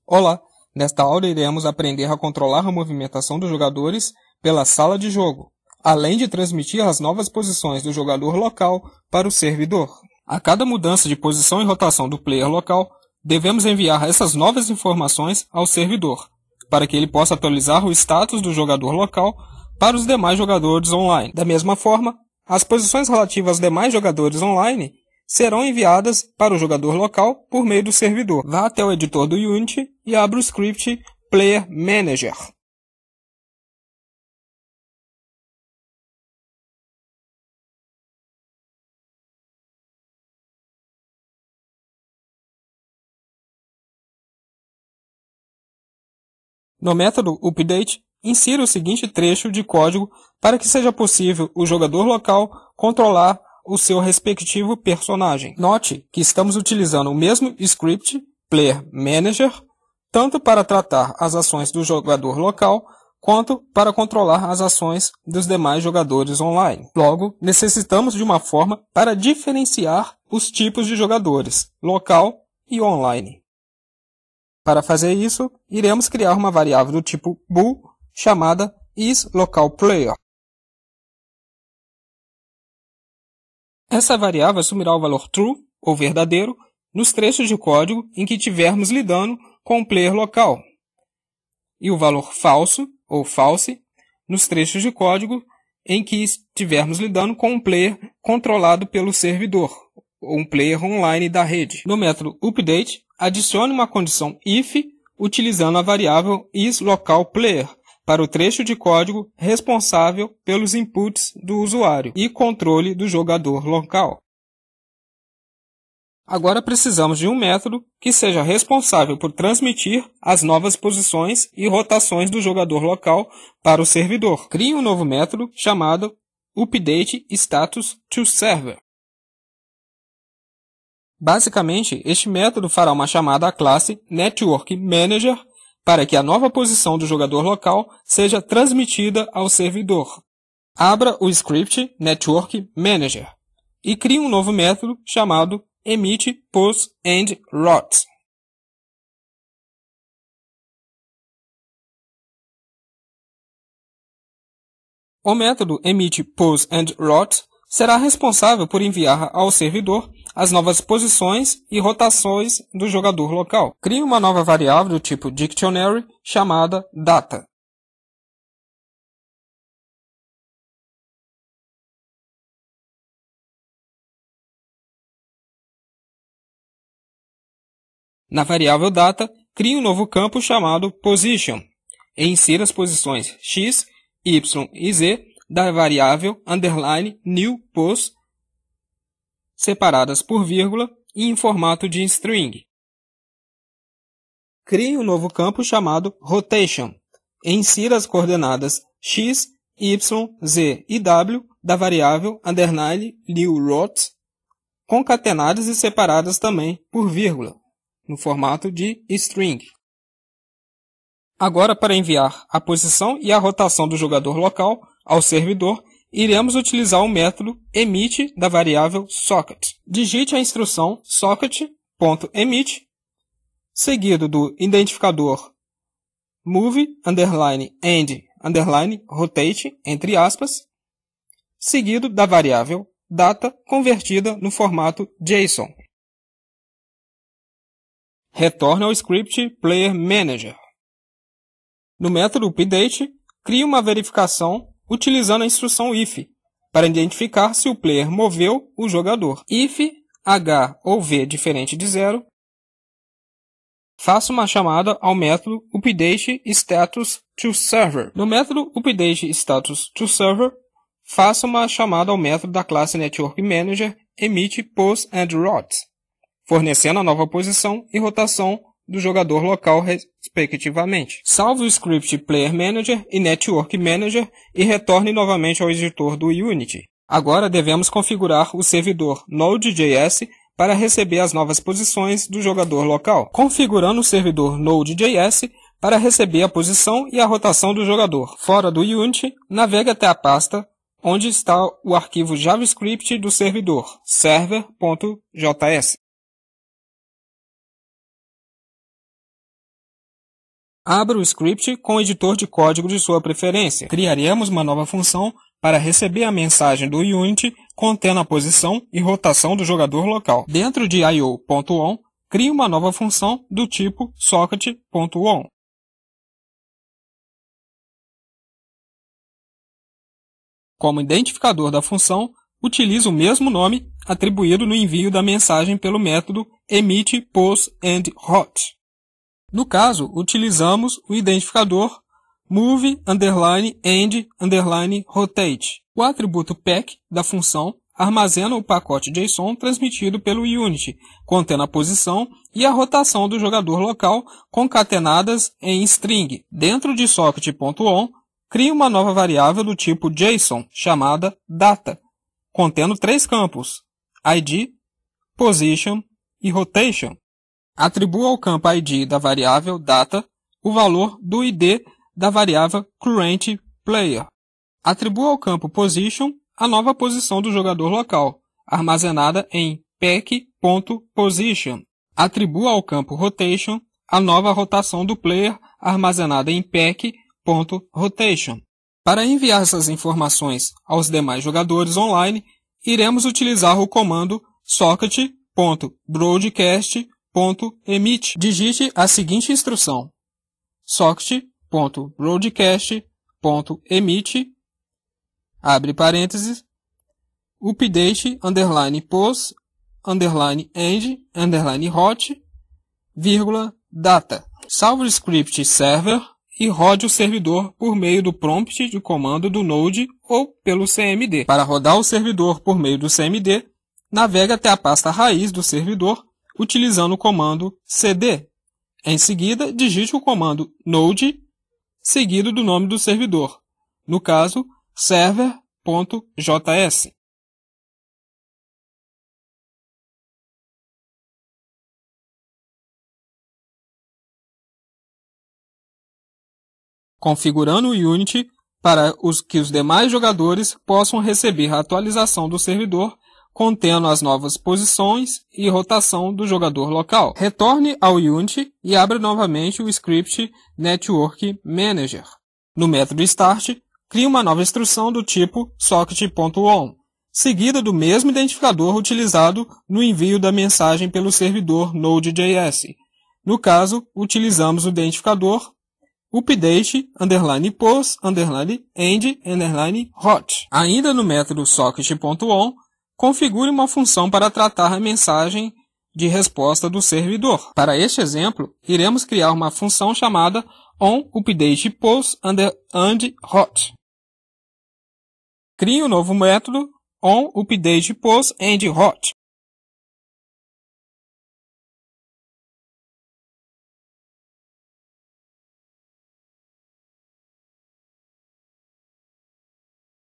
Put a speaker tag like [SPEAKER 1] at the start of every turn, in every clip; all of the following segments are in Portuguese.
[SPEAKER 1] Olá! Nesta aula iremos aprender a controlar a movimentação dos jogadores pela sala de jogo, além de transmitir as novas posições do jogador local para o servidor. A cada mudança de posição e rotação do player local, devemos enviar essas novas informações ao servidor, para que ele possa atualizar o status do jogador local para os demais jogadores online. Da mesma forma, as posições relativas aos demais jogadores online serão enviadas para o jogador local por meio do servidor. Vá até o editor do Unity e abra o script Player Manager. No método update, insira o seguinte trecho de código para que seja possível o jogador local controlar o seu respectivo personagem. Note que estamos utilizando o mesmo script Player Manager, tanto para tratar as ações do jogador local, quanto para controlar as ações dos demais jogadores online. Logo, necessitamos de uma forma para diferenciar os tipos de jogadores, local e online. Para fazer isso, iremos criar uma variável do tipo bool chamada isLocalPlayer. Essa variável assumirá o valor true, ou verdadeiro, nos trechos de código em que estivermos lidando com o player local, e o valor falso, ou false, nos trechos de código em que estivermos lidando com um player controlado pelo servidor, ou um player online da rede. No método update, adicione uma condição if utilizando a variável isLocalPlayer para o trecho de código responsável pelos inputs do usuário e controle do jogador local. Agora precisamos de um método que seja responsável por transmitir as novas posições e rotações do jogador local para o servidor. Crie um novo método chamado updateStatusToServer. Basicamente, este método fará uma chamada à classe NetworkManager para que a nova posição do jogador local seja transmitida ao servidor. Abra o script NetworkManager e crie um novo método chamado emitPosAndRoute. O método emitPosAndRoute será responsável por enviar ao servidor as novas posições e rotações do jogador local. Crie uma nova variável do tipo Dictionary chamada Data. Na variável Data, crie um novo campo chamado Position e insira as posições x, y e z da variável _newPos separadas por vírgula e em formato de string. Crie um novo campo chamado Rotation e insira as coordenadas x, y, z e w da variável _newRoute concatenadas e separadas também por vírgula, no formato de string. Agora, para enviar a posição e a rotação do jogador local ao servidor, iremos utilizar o método emit da variável socket. Digite a instrução socket.emit, seguido do identificador move_and_rotate, entre aspas, seguido da variável data convertida no formato JSON. Retorne ao script Player Manager. No método update, crie uma verificação utilizando a instrução if, para identificar se o player moveu o jogador. If h ou v diferente de 0, faça uma chamada ao método updateStatusToServer. No método updateStatusToServer, faça uma chamada ao método da classe NetworkManager emitPosAndRoute, fornecendo a nova posição e rotação do jogador local respectivamente. Salve o script Player Manager e Network Manager e retorne novamente ao editor do Unity. Agora devemos configurar o servidor Node.js para receber as novas posições do jogador local. Configurando o servidor Node.js para receber a posição e a rotação do jogador. Fora do Unity, navegue até a pasta onde está o arquivo JavaScript do servidor, server.js. Abra o script com o editor de código de sua preferência. Criaremos uma nova função para receber a mensagem do Unity contendo a posição e rotação do jogador local. Dentro de io.on, crie uma nova função do tipo socket.on. Como identificador da função, utilize o mesmo nome atribuído no envio da mensagem pelo método emit, pose and hot. No caso, utilizamos o identificador move and rotate. O atributo pack da função armazena o pacote JSON transmitido pelo Unity, contendo a posição e a rotação do jogador local concatenadas em string. Dentro de socket.on, crie uma nova variável do tipo JSON, chamada data, contendo 3 campos, ID, position e rotation. Atribua ao campo ID da variável data o valor do ID da variável current player. Atribua ao campo position a nova posição do jogador local, armazenada em pack.position. Atribua ao campo rotation a nova rotação do player, armazenada em pack.rotation. Para enviar essas informações aos demais jogadores online, iremos utilizar o comando socket.broadcast.emit. Digite a seguinte instrução: socket.broadcast.emit, abre parênteses, update _pos _end _hot, data. Salve o script server e rode o servidor por meio do prompt de comando do Node ou pelo CMD. Para rodar o servidor por meio do CMD, navegue até a pasta raiz do servidor utilizando o comando cd. Em seguida, digite o comando node seguido do nome do servidor, no caso, server.js. Configurando o Unity para que os demais jogadores possam receber a atualização do servidor contendo as novas posições e rotação do jogador local. Retorne ao Unity e abra novamente o script Network Manager. No método Start, crie uma nova instrução do tipo socket.on, seguida do mesmo identificador utilizado no envio da mensagem pelo servidor Node.js. No caso, utilizamos o identificador update _pos _end _hot. Ainda no método socket.on, configure uma função para tratar a mensagem de resposta do servidor. Para este exemplo, iremos criar uma função chamada onUpdatePos and hot. Crie um novo método onUpdatePos and hot.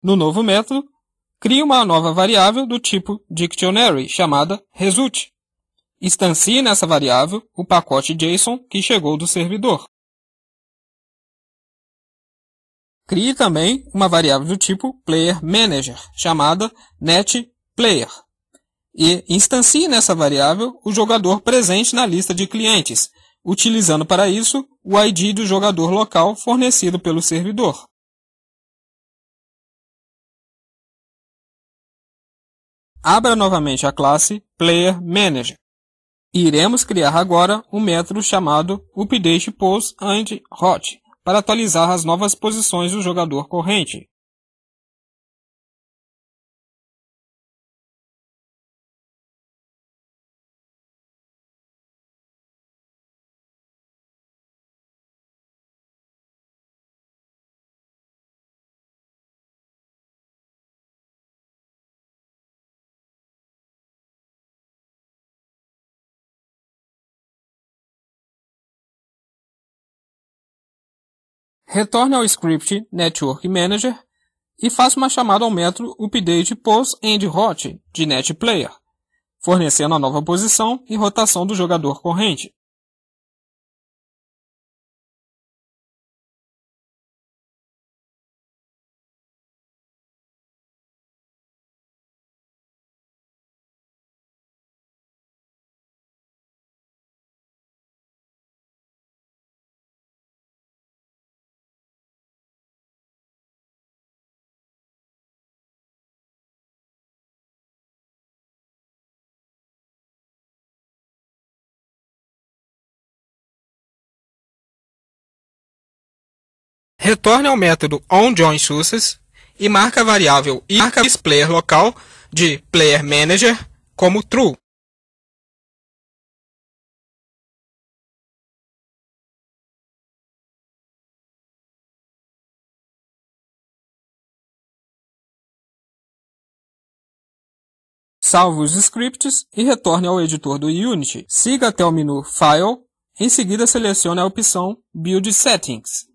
[SPEAKER 1] No novo método, crie uma nova variável do tipo Dictionary, chamada result. Instancie nessa variável o pacote JSON que chegou do servidor. Crie também uma variável do tipo Player Manager, chamada netPlayer. E instancie nessa variável o jogador presente na lista de clientes, utilizando para isso o ID do jogador local fornecido pelo servidor. Abra novamente a classe Player Manager. E iremos criar agora um método chamado updatePos and hot para atualizar as novas posições do jogador corrente. Retorne ao script Network Manager e faça uma chamada ao método updatePos and hot de netPlayer, fornecendo a nova posição e rotação do jogador corrente. Retorne ao método onJoinSuccess e marque a variável isPlayer local de Player Manager como true. Salve os scripts e retorne ao editor do Unity. Siga até o menu File, em seguida selecione a opção Build Settings.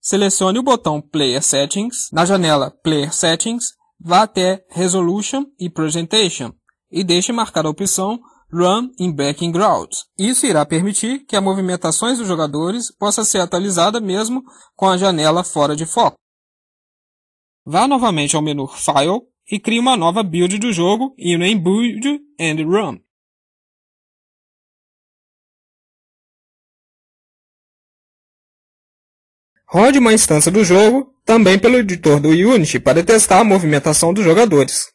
[SPEAKER 1] Selecione o botão Player Settings. Na janela Player Settings, vá até Resolution e Presentation e deixe marcar a opção Run in Background. Isso irá permitir que as movimentações dos jogadores possa ser atualizada mesmo com a janela fora de foco. Vá novamente ao menu File e crie uma nova build do jogo indo em Build and Run. Rode uma instância do jogo também pelo editor do Unity para testar a movimentação dos jogadores.